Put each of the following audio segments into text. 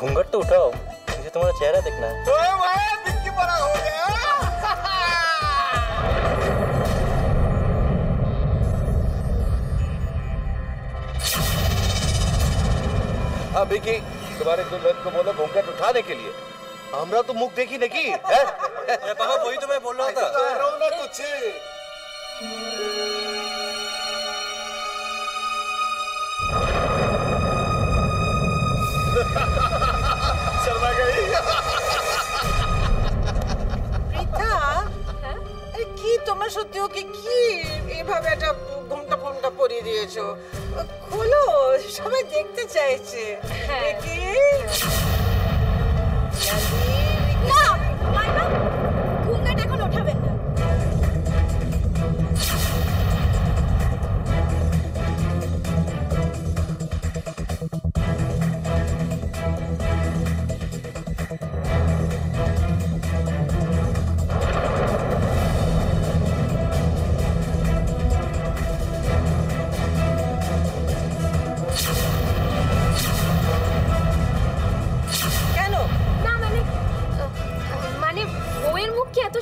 घूंघट तो उठाओ, मुझे तुम्हारा चेहरा देखना है। विक्की बड़ा हो गया। हाँ विक्की, तुम्हारे दुल्हन को बोलो घूंघट उठाने के लिए। हमरा तो मुख देखी नहीं है। पापा वही तो मैं बोल रहा था। कुछ शर्मा गई। পৃথা, আরে কি তোমার সত্যিও কি এভাবে একটা ঘুমটা ফোনটা পরিয়ে দিয়েছো? খোলো, সবাই দেখতে চাইছে। দেখি না মাইমা, ঘুমঘাট এখন ওঠাবেন না।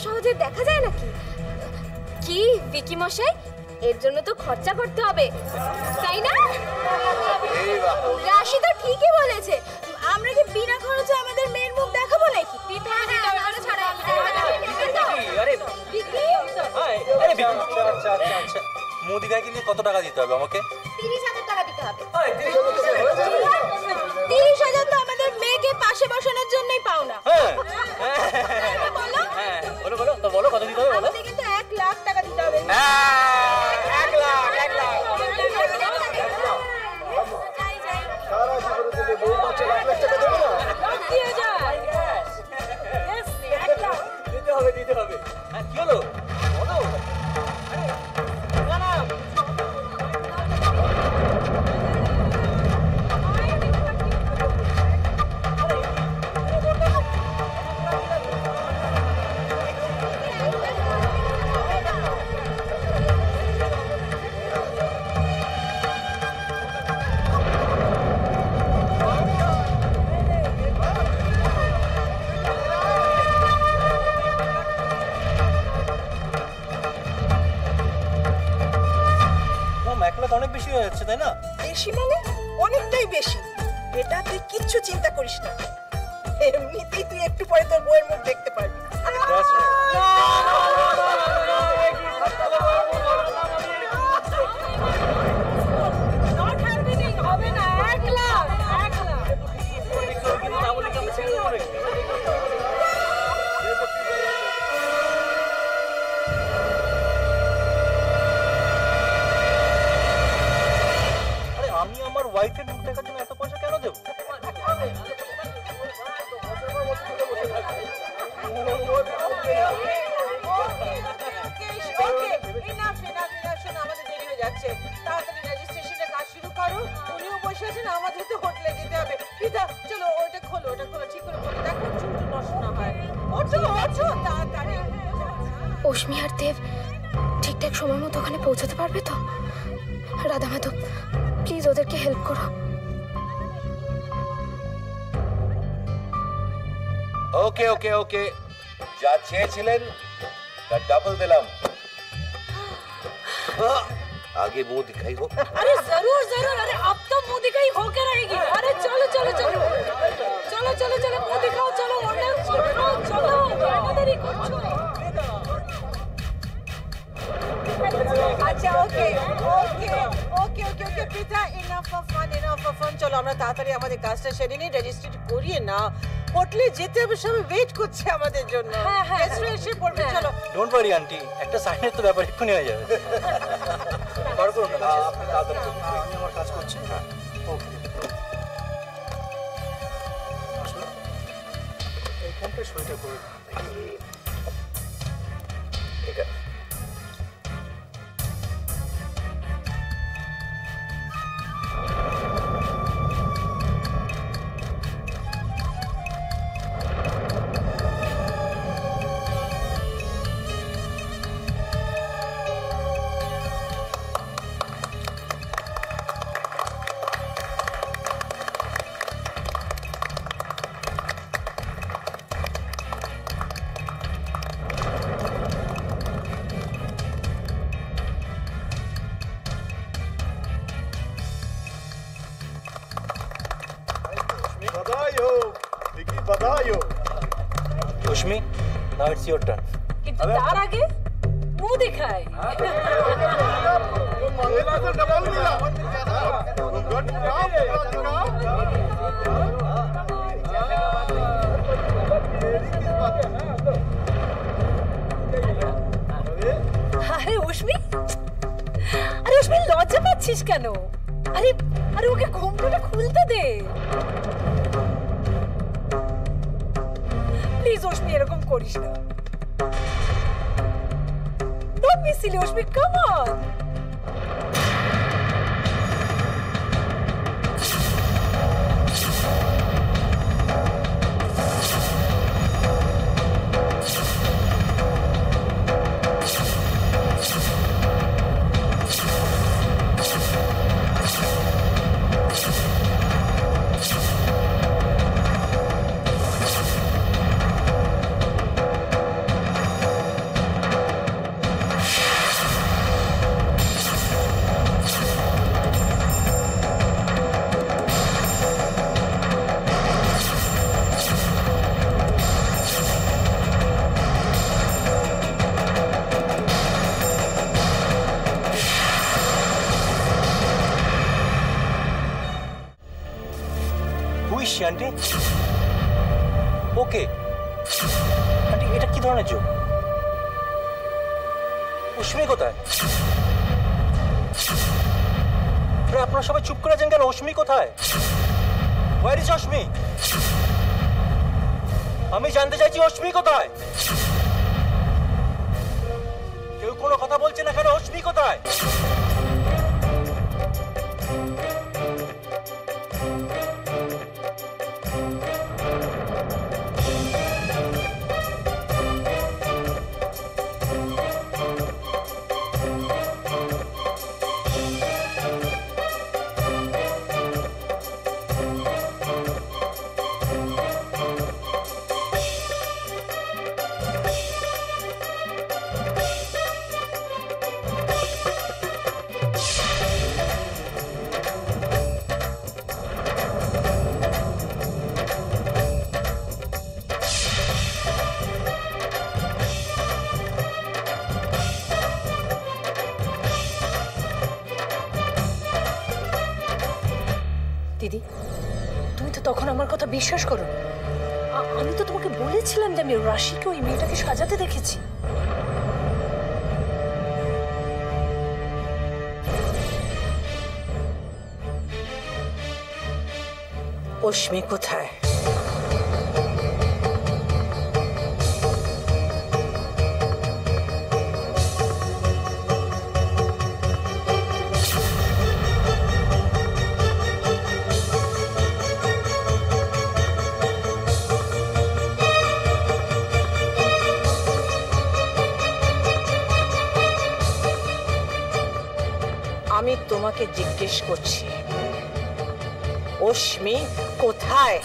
সহজে দেখা যায় নাকি? কি বিকি মশাই, এর জন্য তো খরচা করতে হবে, তাই না? রাশি তো ঠিকই বলেছে, আমরা কি বিনা খরচে আমাদের মেয়ের মুখ দেখাবো নাকি? মুখ দিঘা के लिए কত টাকা দিতে হবে আমাকে? 30,000 টাকা দিতে হবে। 30,000 তো আমাদের মেয়েকে পাশে বসানোর জন্যই পাও না। বলো বলো তো, বলো কত দিতে হবে বলো। আমাদের কিন্তু 1 লাখ টাকা দিতে হবে। 1 লাখ সারা জীবনে তুমি বউ বাচ্চা 1 লাখ টাকা দেবে না? দিয়ে যায়। यस 1 লাখ দিতে হবে। হ্যাঁ কি হলো বলো। না অনেক বেশি হয়ে যাচ্ছে তাই না? বেশি মানে অনেকটাই বেশি। এটা তুই কিচ্ছু চিন্তা করিস না, এমনিতেই তুই একটু পরে তোর বউয়ের মুখ দেখতে পারবি। হবে না, 1 লাখ। আমি আমার ওয়াইফের মুখ দেখার জন্য এত পয়সা কেন দেবো? আমাদের দেরি হয়ে যাচ্ছে, তাড়াতাড়ি রেজিস্ট্রেশনের কাজ শুরু করো। উনিও বসে আছেন, আমাদের তো হোটেলে যেতে হবে। পিতা চলো, ওটা খোলো ঠিক করে খোলো, দেখো চুল নষ্ট না হয়। ওঠো তাড়াতাড়ি। অশ্মি আর দেব ঠিকঠাক সময় মতো ওখানে পৌঁছাতে পারবে তো? রাধা মাধব, প্লিজ ওদেরকে হেল্প করো। ওকে ওকে ওকে, যা চেয়েছিলেন তার ডাবল দিলাম। आगे मुंह दिखाई हो। अरे जरूर, अरे अब तो मुंह दिखाई होकर रहेगी। अरे चलो मुंह दिखाओ, चलो ऑर्डर चलो अच्छा ओके পিতা, এনাফ অফ ফান। চলো আমরা তাড়াতাড়ি আমাদের কাজটা সেরে নিই, রেজিস্ট্রি করিয়ে না। হোটেলে যেতে হবে, সবাই ওয়েট করছে আমাদের জন্য। এসে পড়বে। চলো ডোন্ট ওয়ারি আন্টি, একটা সাইনের তো ব্যাপার এক্ষুনি হয়ে যাবে। বার করুন না, আপনি তাড়াতাড়ি করুন, আমি আমার কাজ করছি। হ্যাঁ ওকে, এইখানটা সইটা করুন। ঠিক আছে। Ashmi, now it's your turn. কিন্তু তার আগে মুখ দেখাই। আরে অশ্মি, আরে অশ্মি লজ্জা পাচ্ছিস কেন? আরে আরে ওকে ঘুমটা খুলতে দে প্লিজ। অশ্মি এরকম করিস না। Don't be silly, Oshmi, come on. Aunty okay aunty, এটা কি ধরনের জোক? অশ্মি কোথায়? আপনারা সবাই চুপ করে আছেন কেন? অশ্মি কোথায়? Where is Ashmi? আমি জানতে চাইছি অশ্মি কোথায়? কেউ কোনো কথা বলছে না কেন? অশ্মি কোথায়? দিদি, তুমি তো তখন আমার কথা বিশ্বাস করো। আমি তো তোমাকে বলেছিলাম যে আমি রাশিকে ওই মেয়েটাকে সাজাতে দেখেছি। অশ্মি কোথায়? আমি তোমাকে জিজ্ঞেস করছি, অশ্মি কোথায়?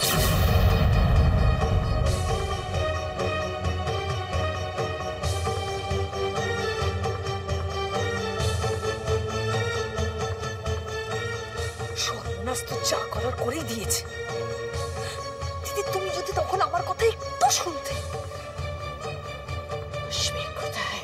সর্বনাশ তো যা করার করেই দিয়েছে। দিদি, তুমি যদি তখন আমার কথা একটু শুনতে। অশ্মি কোথায়?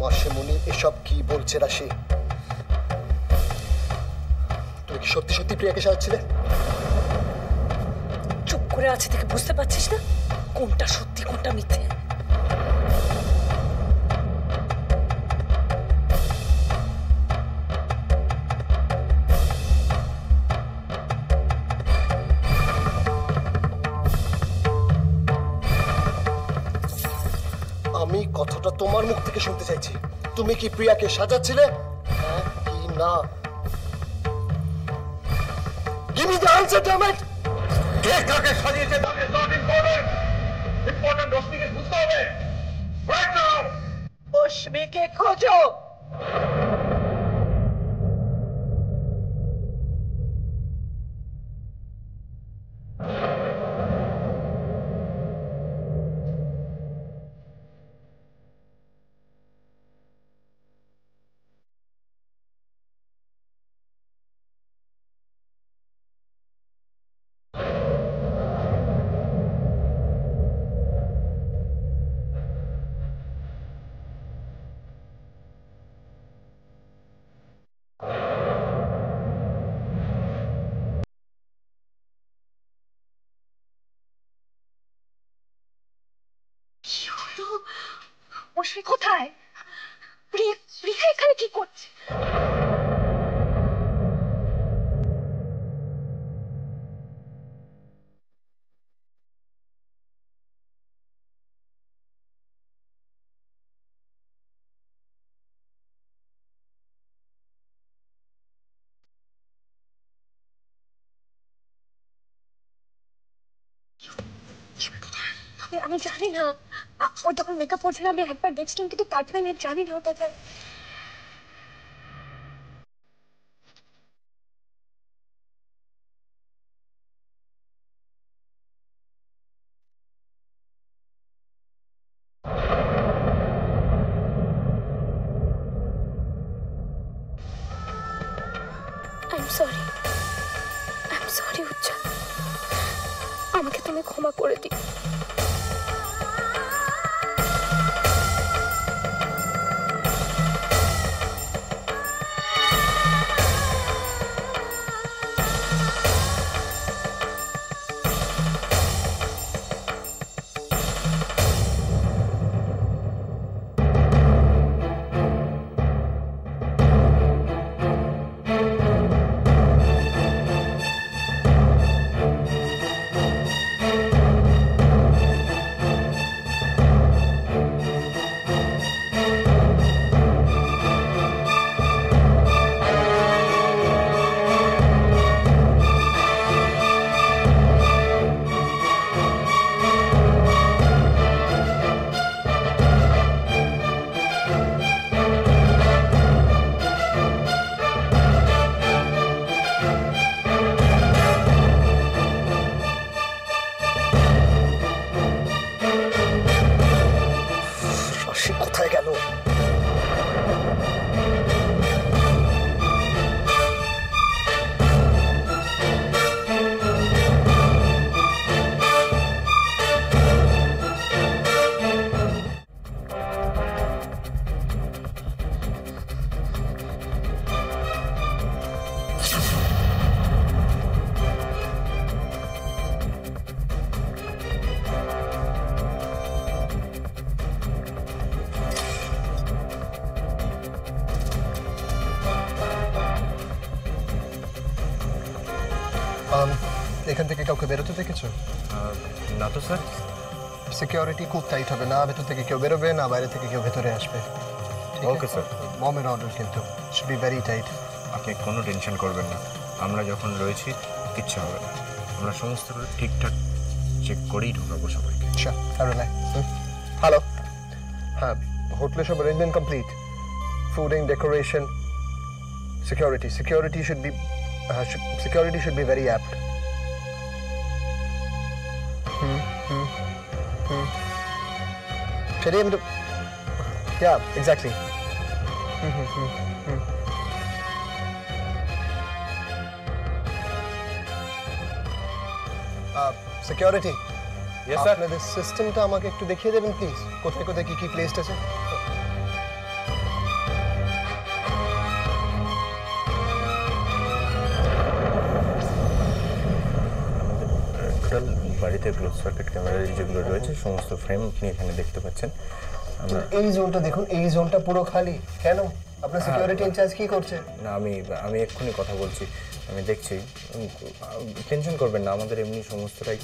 মাসিমণি এসব কি বলছে রাশি? তুমি কি সত্যি সত্যি প্রিয়াকে সাজাচ্ছিলে? চুপ করে আছে দেখে বুঝতে পারছিস না কোনটা সত্যি কোনটা মিথ্যে? আমি কথাটা তোমার মুখ থেকে শুনতে চাইছি। তুমি কি প্রিয়াকে সাজাচ্ছিলে? হ্যাঁ কি না? Give me the answer, damn it! কে কাকে সাজিয়েছে তাকে নট ইম্পর্টেন্ট। ইম্পর্টেন্ট রশ্মিকে বুঝতে হবে। রাইট নাও অশ্মিকে খোঁজো। অশ্মি কোথায়? প্রিয়া এখানে কি করছে? আমি জানি না, ও যখন মেকআপ করছিল আমি একবার দেখছিলাম, কিন্তু তারপরে আমি জানি না ওটা। I'm sorry উজ্জ্বল, আমাকে তুমি ক্ষমা করে দিও। কোথায় গেল? এখান থেকে কাউকে বেরোতে দেখেছো? না তো স্যার। সিকিউরিটি খুব টাইট হবে, না ভেতর থেকে কেউ বেরোবে না বাইরে থেকে কেউ ভেতরে আসবে। Okay sir. মমের অর্ডার কিন্তু শুড বি ভেরি টাইট। আপনি কোনো টেনশন করবেন না, আমরা যখন রয়েছি কিচ্ছু হবে না। আমরা সমস্ত ঠিকঠাক চেক করেই ঢোকাবো সবাইকে। আচ্ছা হ্যালো, হ্যাঁ হোটেলে সব arrangement complete, fooding, decoration, security should be very apt. সেটাই আমি তো, yeah, exactly. Security, Yes, sir. আপনাদের সিস্টেমটা আমাকে একটু দেখিয়ে দেবেন প্লিজ, কোথায় কোথায় কি কি প্লেসড আছে? টোটাল বাড়িতে ক্লোজ সার্কিট ক্যামেরা যেগুলো রয়েছে সমস্ত ফ্রেম আপনি এখানে দেখতে পাচ্ছেন। আমরা এই জোনটা দেখুন, এই জোনটা পুরো খালি কেন? আপনার সিকিউরিটি ইনচার্জ কি করছে? না, আমি এক্ষুনি কথা বলছি, আমি দেখছি, টেনশন করবেন না, আমাদের এমনি সমস্তটাই।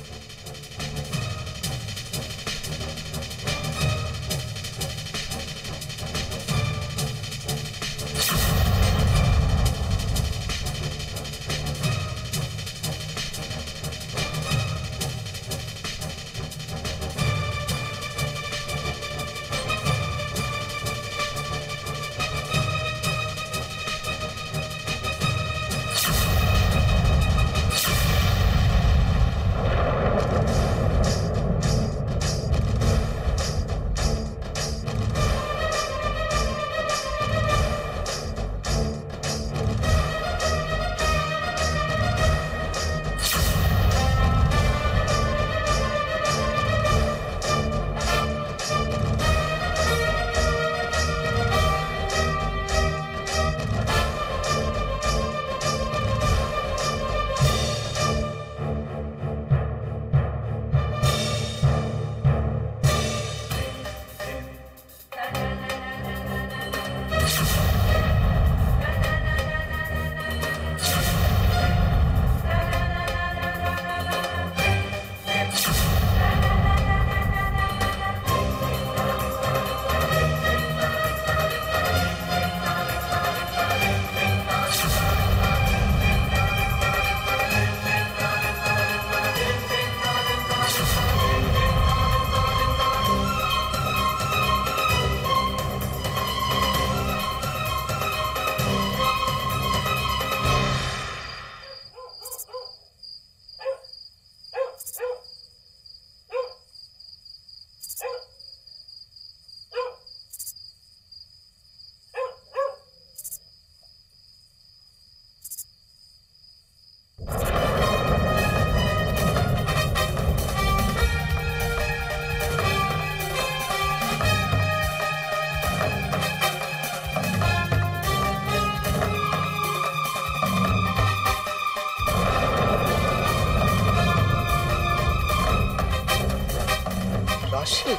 রাশি?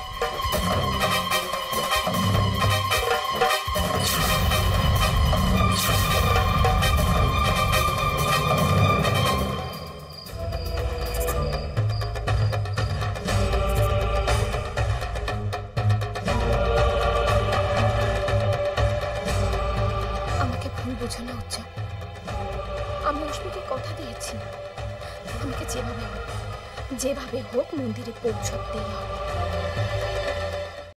আমাকে ভুল বোঝো না উজ্জ্বল। আমি অশ্মিকে কথা দিয়েছি আমাকে যেভাবে হোক মন্দিরে পৌঁছতেই হবে।